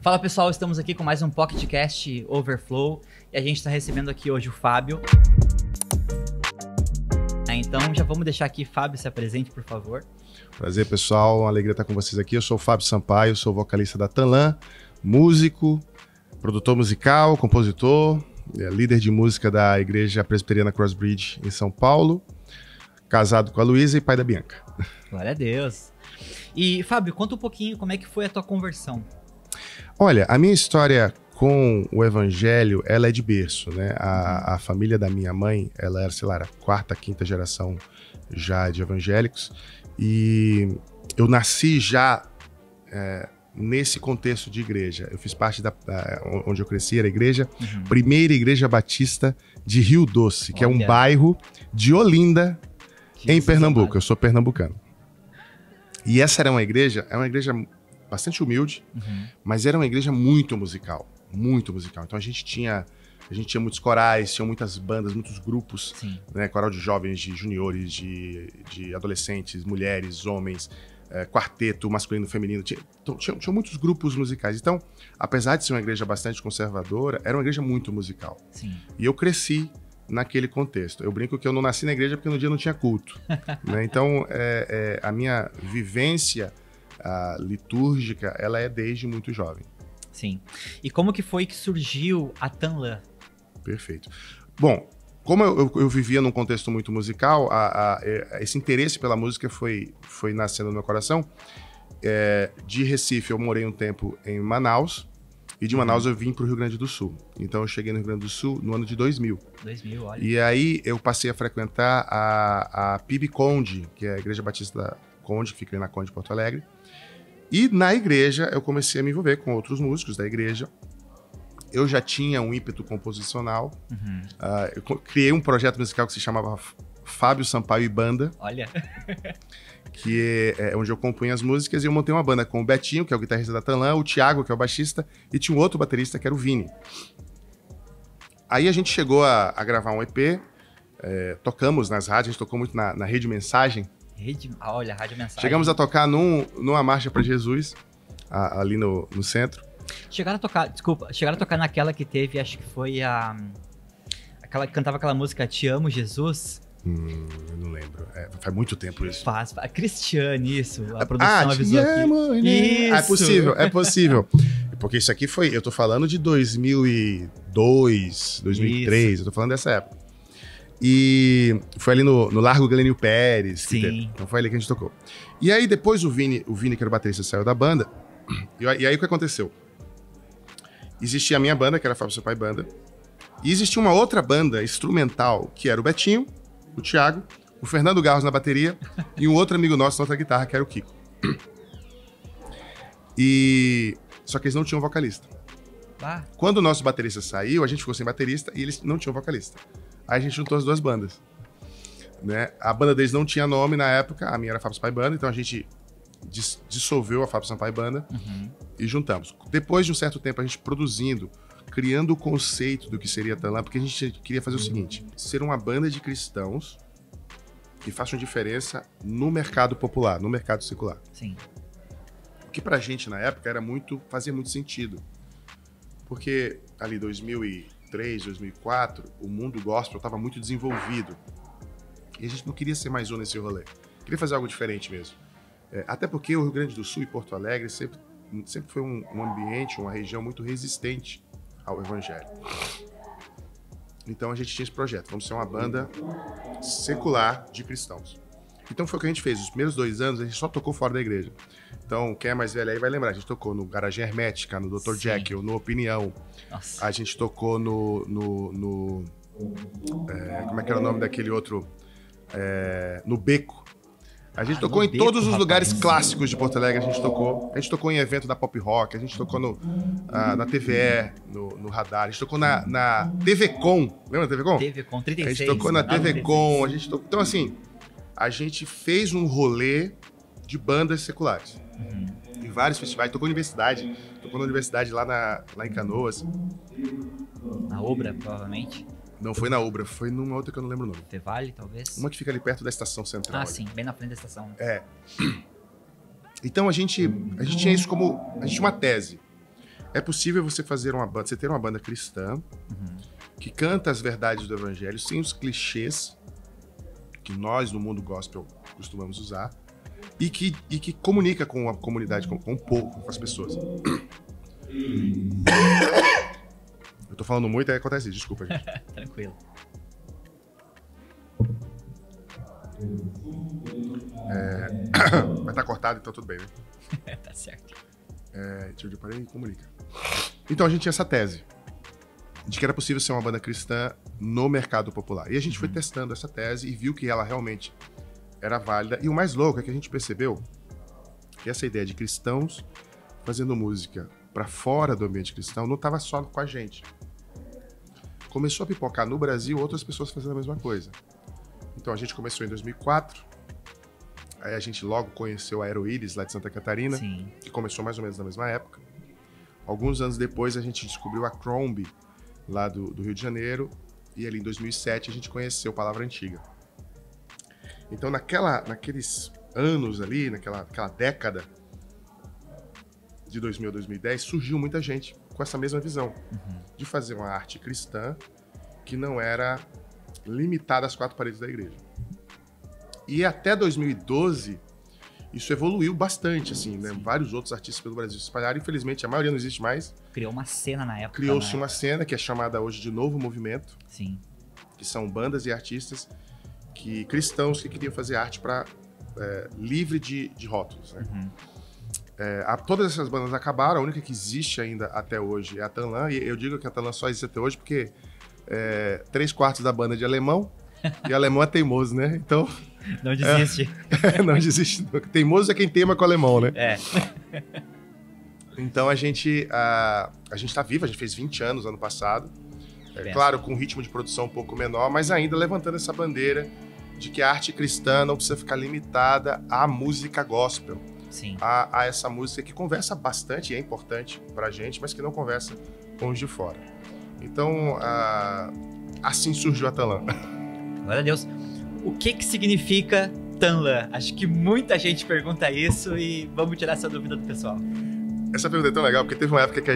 Fala pessoal, estamos aqui com mais um PocketCast Overflow e a gente está recebendo aqui hoje o Fábio. Então já vamos deixar aqui, Fábio, se apresente, por favor. Prazer, pessoal, uma alegria estar com vocês aqui. Eu sou o Fábio Sampaio, sou vocalista da Tanlan, músico, produtor musical, compositor, líder de música da Igreja Presbiteriana Crossbridge em São Paulo, casado com a Luísa e pai da Bianca. Glória a Deus. E Fábio, conta um pouquinho como é que foi a tua conversão. Olha, a minha história com o evangelho, ela é de berço, né? A família da minha mãe, ela era, sei lá, a quarta, quinta geração já de evangélicos. E eu nasci já nesse contexto de igreja. Eu fiz parte onde eu cresci, era a igreja, primeira igreja batista de Rio Doce, que é um bairro de Olinda, em Pernambuco. Eu sou pernambucano. E essa era uma igreja bastante humilde, mas era uma igreja muito musical, muito musical. Então a gente tinha muitos corais, tinha muitas bandas, muitos grupos, né? Coral de jovens, de juniores, de adolescentes, mulheres, homens, quarteto masculino, feminino, tinha muitos grupos musicais. Então, apesar de ser uma igreja bastante conservadora, era uma igreja muito musical. Sim. E eu cresci naquele contexto. Eu brinco que eu não nasci na igreja porque no dia não tinha culto. Né? Então, a minha vivência litúrgica, ela é desde muito jovem. Sim. E como que foi que surgiu a Tanlan? Perfeito. Bom, como eu vivia num contexto muito musical, esse interesse pela música foi nascendo no meu coração. De Recife, eu morei um tempo em Manaus, e de Manaus eu vim para o Rio Grande do Sul. Então eu cheguei no Rio Grande do Sul no ano de 2000. 2000, olha. E aí eu passei a frequentar a PIB Conde, que é a Igreja Batista Conde, que fica ali na Conde, Porto Alegre. E na igreja eu comecei a me envolver com outros músicos da igreja. Eu já tinha um ímpeto composicional. Eu criei um projeto musical que se chamava Fábio Sampaio e Banda. Olha! Que é onde eu compunha as músicas, e eu montei uma banda com o Betinho, que é o guitarrista da Tanlan, o Thiago, que é o baixista, e tinha um outro baterista, que era o Vini. Aí a gente chegou a gravar um EP, tocamos nas rádios, a gente tocou muito na Rede Mensagem. Olha, Rádio Mensagem. Chegamos a tocar numa Marcha para Jesus, ali no centro. Chegaram a tocar naquela que teve, acho que foi aquela que cantava aquela música Te Amo, Jesus. Eu não lembro. Faz muito tempo isso. A Cristiane, isso. A produção avisou aqui. Isso. É possível. Porque isso aqui eu tô falando de 2002, 2003, eu tô falando dessa época. E foi ali no Largo Glênio Pérez. Sim. Então foi ali que a gente tocou. E aí depois o Vini, que era o baterista, saiu da banda. E aí o que aconteceu? Existia a minha banda, que era a Fábio Sampaio Banda. E existia uma outra banda instrumental, que era o Betinho, o Thiago, o Fernando Garros na bateria e um outro amigo nosso na outra guitarra, que era o Kiko. Só que eles não tinham vocalista. Quando o nosso baterista saiu, a gente ficou sem baterista e eles não tinham vocalista. Aí a gente juntou as duas bandas. Né? A banda deles não tinha nome na época, a minha era a Fábio Sampaio Banda, então a gente dissolveu a Fábio Sampaio Banda e juntamos. Depois de um certo tempo, a gente produzindo, criando o conceito do que seria Tanlan, porque a gente queria fazer o seguinte: ser uma banda de cristãos que façam diferença no mercado popular, no mercado secular. Sim. O que pra gente na época fazia muito sentido. Porque ali 2003, 2004, o mundo gospel estava muito desenvolvido. E a gente não queria ser mais um nesse rolê. Queria fazer algo diferente mesmo. Até porque o Rio Grande do Sul e Porto Alegre sempre foi um ambiente, uma região muito resistente ao evangelho. Então a gente tinha esse projeto, vamos ser uma banda secular de cristãos. Então foi o que a gente fez, os primeiros 2 anos a gente só tocou fora da igreja. Então quem é mais velho aí vai lembrar, a gente tocou no Garagem Hermética, no Dr. Jekyll, no Opinião. Nossa. A gente tocou como é que era o nome daquele outro? No Beco. A gente tocou em todos os lugares clássicos de Porto Alegre, a gente tocou em evento da Pop Rock, a gente tocou na TVE, no Radar, a gente tocou na TV Com, lembra da TV Com? TV Com, 36. A gente tocou na TV Com, então assim, a gente fez um rolê de bandas seculares, em vários festivais, tocou na universidade lá em Canoas. Na Obra, provavelmente. Não foi na Ubra, foi numa outra que eu não lembro o nome. Fevale, talvez? Uma que fica ali perto da estação central. Sim, bem na frente da estação. Então a gente tinha isso como... A gente tinha uma tese. É possível você fazer uma banda, você ter uma banda cristã que canta as verdades do evangelho sem os clichês que nós no mundo gospel costumamos usar e que comunica com a comunidade, com o povo, com as pessoas. Eu tô falando muito, aí acontece isso, desculpa, gente. Tranquilo. Vai estar cortado, então tudo bem, né? Tá certo. Deixa eu parar e comunica. Então a gente tinha essa tese de que era possível ser uma banda cristã no mercado popular. E a gente foi testando essa tese e viu que ela realmente era válida. E o mais louco é que a gente percebeu que essa ideia de cristãos fazendo música para fora do ambiente cristão não estava só com a gente. Começou a pipocar no Brasil outras pessoas fazendo a mesma coisa. Então a gente começou em 2004, aí a gente logo conheceu a Aeroíris lá de Santa Catarina, Sim. que começou mais ou menos na mesma época. Alguns anos depois a gente descobriu a Crombie lá do Rio de Janeiro, e ali em 2007 a gente conheceu Palavra Antiga. Então naqueles anos ali, naquela década de 2000 a 2010, surgiu muita gente com essa mesma visão de fazer uma arte cristã que não era limitada às quatro paredes da igreja. E até 2012, isso evoluiu bastante, assim, né? Vários outros artistas pelo Brasil se espalharam. Infelizmente, a maioria não existe mais. Criou uma cena na época. Criou-se uma cena que é chamada hoje de Novo Movimento. Sim. Que são bandas e artistas cristãos que queriam fazer arte livre de rótulos, né? Todas essas bandas acabaram, a única que existe ainda até hoje é a Tanlan, e eu digo que a Tanlan só existe até hoje porque 3/4 da banda é de alemão, e alemão é teimoso, né? Então... Não desiste. Não desiste. Teimoso é quem teima com o alemão, né? Então a gente tá vivo, a gente fez 20 anos ano passado. Claro, com um ritmo de produção um pouco menor, mas ainda levantando essa bandeira de que a arte cristã não precisa ficar limitada à música gospel. Sim. A essa música que conversa bastante e é importante pra gente, mas que não conversa com os de fora. Então, assim surgiu a Tanlan. Glória a Deus. O que significa Tanlan? Acho que muita gente pergunta isso e vamos tirar essa dúvida do pessoal. Essa pergunta é tão legal porque teve uma época que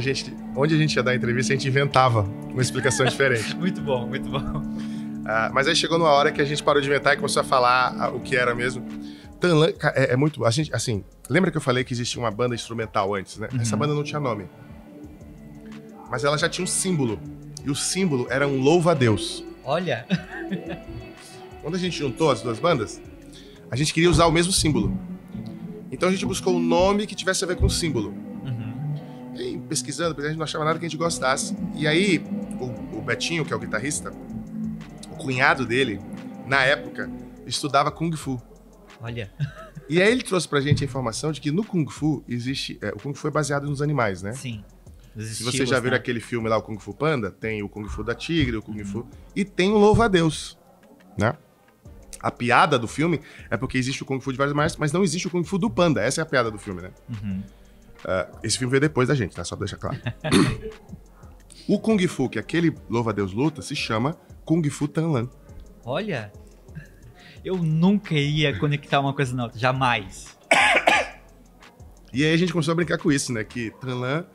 onde a gente ia dar entrevista, a gente inventava uma explicação diferente. Muito bom, muito bom. Mas aí chegou numa hora que a gente parou de inventar e começou a falar o que era mesmo. Tanlan é muito... A gente, assim, lembra que eu falei que existia uma banda instrumental antes, né? Essa banda não tinha nome. Mas ela já tinha um símbolo. E o símbolo era um louva-a-Deus. Olha! Quando a gente juntou as duas bandas, a gente queria usar o mesmo símbolo. Então a gente buscou um nome que tivesse a ver com o símbolo. E aí, pesquisando, a gente não achava nada que a gente gostasse. E aí, o Betinho, que é o guitarrista, o cunhado dele, na época, estudava Kung Fu. Olha. E aí ele trouxe pra gente a informação de que no Kung Fu existe... o Kung Fu é baseado nos animais, né? Sim. Se vocês já viram aquele filme lá, o Kung Fu Panda, tem o Kung Fu da tigre, o Kung Fu... E tem o louva-a-Deus, né? A piada do filme é porque existe o Kung Fu de vários animais, mas não existe o Kung Fu do panda. Essa é a piada do filme, né? Esse filme veio depois da gente, tá? Só pra deixar claro. O Kung Fu, que aquele louva-a-Deus luta, se chama Kung Fu Tanlan. Olha... Eu nunca ia conectar uma coisa na outra, jamais. E aí a gente começou a brincar com isso, né? Que Tanlan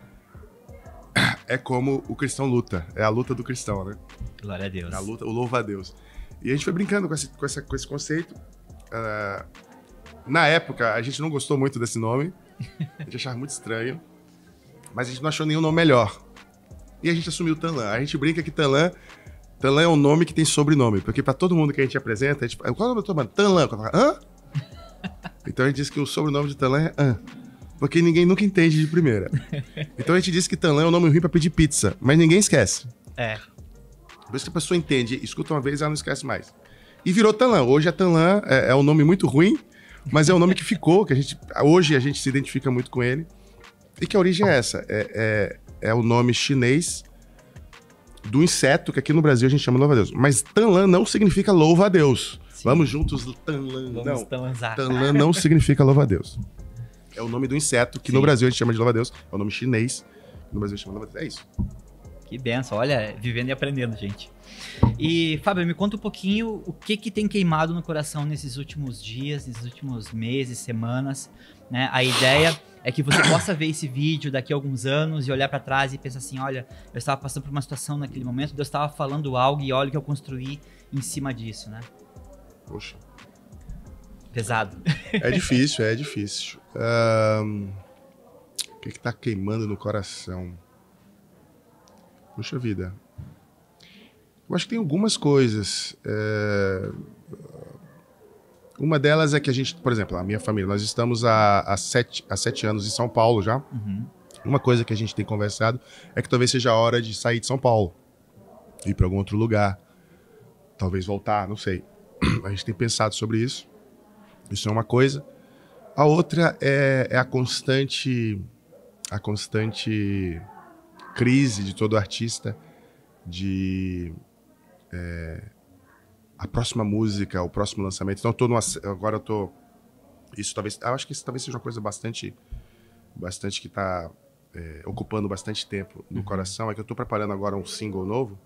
é como o cristão luta. É a luta do cristão, né? Glória a Deus. A luta, o louva-a-Deus. E a gente foi brincando com esse conceito. Na época, a gente não gostou muito desse nome. A gente achava muito estranho. Mas a gente não achou nenhum nome melhor. E a gente assumiu Tanlan. A gente brinca que Tanlan é um nome que tem sobrenome, porque pra todo mundo que a gente apresenta, qual é o nome da tua banda? Tanlan. Hã? Então a gente diz que o sobrenome de Tanlan é Hã, porque ninguém nunca entende de primeira. Então a gente diz que Tanlan é um nome ruim pra pedir pizza, mas ninguém esquece. Por isso que a pessoa entende, escuta uma vez e ela não esquece mais. E virou Tanlan. Hoje a Tanlan é um nome muito ruim, mas é um nome que ficou, que hoje a gente se identifica muito com ele. E que a origem é essa, é o nome chinês do inseto, que aqui no Brasil a gente chama louva-a-Deus. Mas Tanlan não significa louva-a-Deus. Vamos juntos, Tanlan. Não, Tanlan não significa louva-a-Deus. É o nome do inseto, que no Brasil a gente chama de louva-a-Deus. É o nome chinês, no Brasil a gente chama de louva-a-Deus. É isso. Que benção, olha, vivendo e aprendendo, gente. E, Fábio, me conta um pouquinho o que tem queimado no coração nesses últimos dias, nesses últimos meses, semanas, né? A ideia é que você possa ver esse vídeo daqui a alguns anos e olhar para trás e pensar assim, olha, eu estava passando por uma situação naquele momento, Deus estava falando algo e olha o que eu construí em cima disso, né? Poxa. Pesado. É difícil, é difícil. O que tá queimando no coração? Puxa vida. Eu acho que tem algumas coisas. Uma delas é que a gente, por exemplo, a minha família, nós estamos há 7 anos em São Paulo já. Uhum. Uma coisa que a gente tem conversado é que talvez seja a hora de sair de São Paulo, ir para algum outro lugar, talvez voltar, não sei. A gente tem pensado sobre isso. Isso é uma coisa. A outra é a constante crise de todo artista de a próxima música, o próximo lançamento. Então agora eu tô eu acho que isso talvez seja uma coisa bastante que está ocupando bastante tempo no coração, é que eu tô preparando agora um single novo,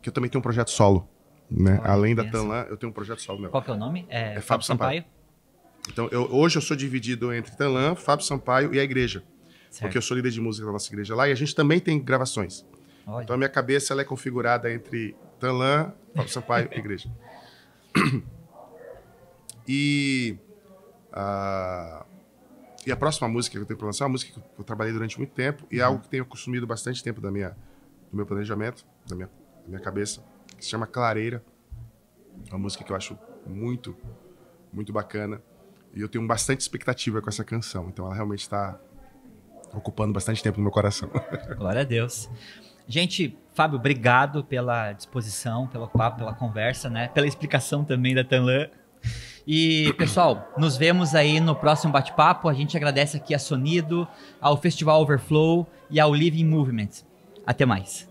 que eu também tenho um projeto solo, né? Além da Tanlan, eu tenho um projeto solo meu. Qual que é o nome? É Fábio Sampaio. Então, hoje eu sou dividido entre Tanlan, Fábio Sampaio e a igreja. Certo. Porque eu sou líder de música da nossa igreja lá e a gente também tem gravações. Olha. Então a minha cabeça ela é configurada entre Tanlan, Fábio Sampaio e igreja. E a próxima música que eu tenho para lançar é uma música que eu trabalhei durante muito tempo e é algo que tenho consumido bastante tempo do meu planejamento, da minha cabeça, que se chama Clareira. É uma música que eu acho muito, muito bacana. E eu tenho bastante expectativa com essa canção. Então ela realmente está ocupando bastante tempo no meu coração. Glória a Deus. Gente, Fábio, obrigado pela disposição, pelo papo, pela conversa, né? Pela explicação também da Tanlan. E, pessoal, nos vemos aí no próximo bate-papo. A gente agradece aqui a Sonido, ao Festival Overflow e ao Living Movement. Até mais.